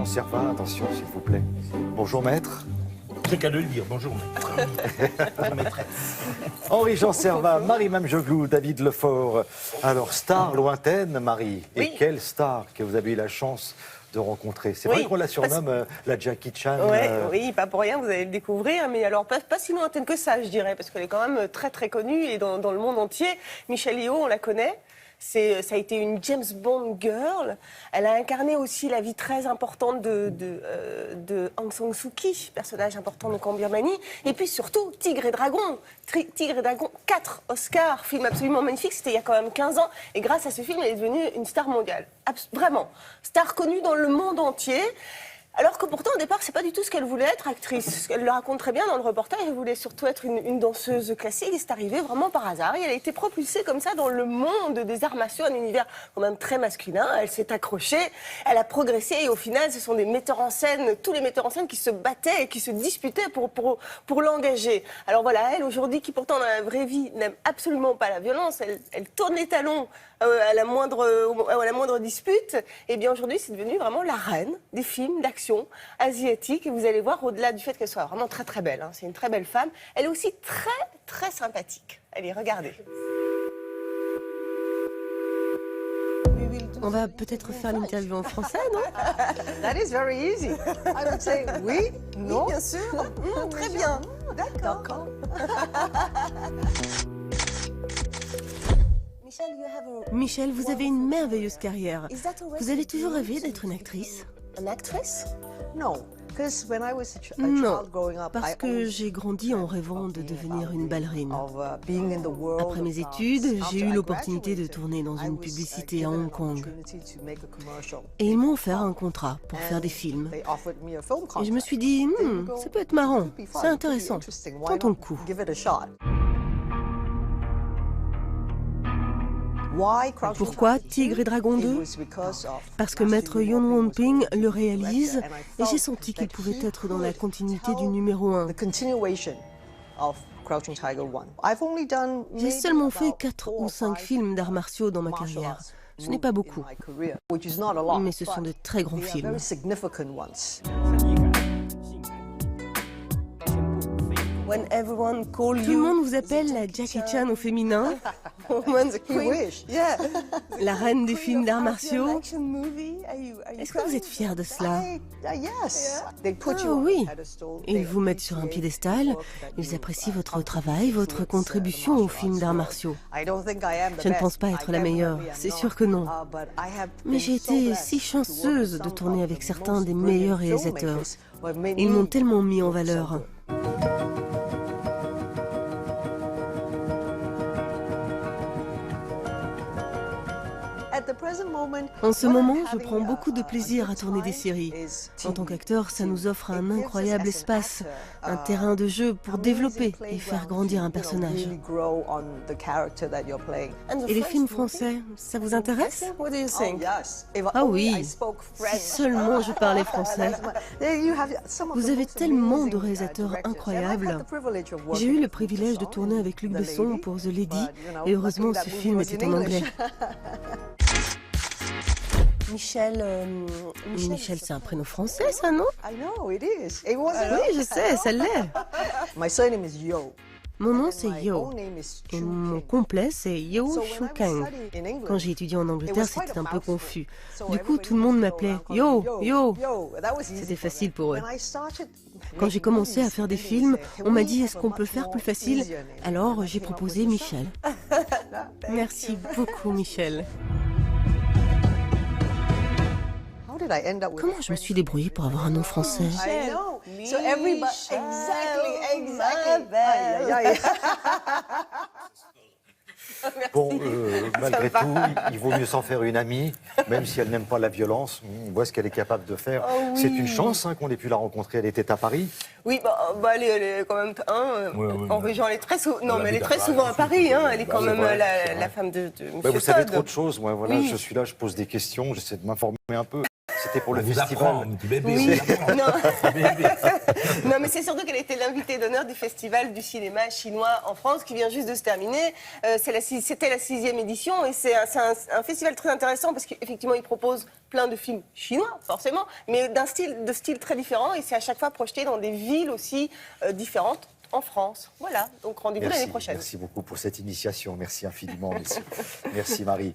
Servin, attention s'il vous plaît. Bonjour maître. C'est qu'à le dire. Bonjour maître. Bonjour maîtresse. Henri-Jean Servin, Marie-Mame Joglou, David Lefort. Alors, star lointaine, Marie. Oui. Et quelle star que vous avez eu la chance de rencontrer. C'est vrai qu'on la surnomme la Jackie Chan. Oui, pas pour rien, vous allez le découvrir, mais alors pas si lointaine que ça, je dirais, parce qu'elle est quand même très très connue et dans le monde entier. Michelle Yeoh, on la connaît. Ça a été une James Bond girl. Elle a incarné aussi la vie très importante de Aung San Suu Kyi, personnage important donc en Birmanie. Et puis surtout, Tigre et Dragon. Tigre et Dragon, 4 Oscars, film absolument magnifique. C'était il y a quand même 15 ans. Et grâce à ce film, elle est devenue une star mondiale. Vraiment. Star connue dans le monde entier. Alors que pourtant, au départ, c'est pas du tout ce qu'elle voulait être, actrice. Elle le raconte très bien dans le reportage. Elle voulait surtout être une danseuse classique. Et c'est arrivé vraiment par hasard. Et elle a été propulsée comme ça dans le monde des arts martiaux, un univers quand même très masculin. Elle s'est accrochée, elle a progressé. Et au final, ce sont des metteurs en scène, tous les metteurs en scène qui se battaient et qui se disputaient pour l'engager. Alors voilà, elle aujourd'hui, qui pourtant dans la vraie vie n'aime absolument pas la violence, elle tourne les talons à la moindre dispute. Et bien aujourd'hui, c'est devenu vraiment la reine des films d'action asiatique, et vous allez voir, au-delà du fait qu'elle soit vraiment très très belle, hein, c'est une très belle femme, elle est aussi très très sympathique. Allez, regardez. On va peut-être faire l'interview en français, non? That is very easy. I would say oui, non. Oui, bien sûr. Très bien. D'accord. Michelle, vous avez une merveilleuse carrière. Vous avez toujours rêvé d'être une actrice? Une actrice? No, because when I was a Non, child growing up, parce I que always j'ai grandi en rêvant de devenir une ballerine. of being in the world. Après mes études, j'ai eu l'opportunité de tourner dans une publicité à Hong Kong. Et ils m'ont offert un contrat pour faire des films. Et je me suis dit, ça peut être marrant, c'est intéressant, tentons le coup. Pourquoi Tigre et Dragon 2? Parce que Maître Yuen Won-ping le réalise et j'ai senti qu'il pouvait être dans la continuité du numéro 1. J'ai seulement fait 4 ou 5 films d'arts martiaux dans ma carrière. Ce n'est pas beaucoup, mais ce sont de très grands films. Tout le monde vous appelle la Jackie Chan au féminin, la reine des films d'arts martiaux. Est-ce que vous êtes fière de cela? Ah oui. Ils vous mettent sur un piédestal, ils apprécient votre travail, votre contribution aux films d'arts martiaux. Je ne pense pas être la meilleure, c'est sûr que non. Mais j'ai été si chanceuse de tourner avec certains des meilleurs réalisateurs. Ils m'ont tellement mis en valeur. En ce moment, je prends beaucoup de plaisir à tourner des séries. En tant qu'acteur, ça nous offre un incroyable espace, un terrain de jeu pour développer et faire grandir un personnage. Et les films français, ça vous intéresse? Ah oui, si seulement je parlais français. Vous avez tellement de réalisateurs incroyables. J'ai eu le privilège de tourner avec Luc Besson pour The Lady, et heureusement ce film était en anglais. Michelle, Michel, c'est un prénom français, ça, non? Oui, je sais, ça l'est. Mon nom, c'est Yeoh. Et mon complet, c'est Yeoh Shou Kang. Quand j'ai étudié en Angleterre, c'était un peu confus. Du coup, tout le monde m'appelait Yo, Yo. C'était facile pour eux. Quand j'ai commencé à faire des films, on m'a dit, est-ce qu'on peut le faire plus facile? Alors, j'ai proposé Michel. Merci beaucoup, Michel. Comment je me suis débrouillée pour avoir un nom français? Bon, malgré tout, il vaut mieux s'en faire une amie, même si elle n'aime pas la violence. On voit ce qu'elle est capable de faire. Oh, oui. C'est une chance qu'on ait pu la rencontrer. Elle était à Paris. Oui, elle est quand même en région. Elle est très souvent. Mais elle est très souvent à Paris. Hein, elle est quand même la femme de M. Vous savez Todd. trop de choses. Moi, voilà, Oui. je suis là, je pose des questions, j'essaie de m'informer un peu. C'était pour On le vous festival. apprend, un petit bébé, Oui. on vous apprend. Non. Bébé. Non, mais c'est surtout qu'elle était l'invitée d'honneur du Festival du cinéma chinois en France, qui vient juste de se terminer. C'était la 6e édition, et c'est un festival très intéressant parce qu'effectivement, il propose plein de films chinois, forcément, mais de style très différent, et c'est à chaque fois projeté dans des villes aussi différentes en France. Voilà, donc rendez-vous l'année prochaine. Merci beaucoup pour cette initiation. Merci infiniment. Merci Marie.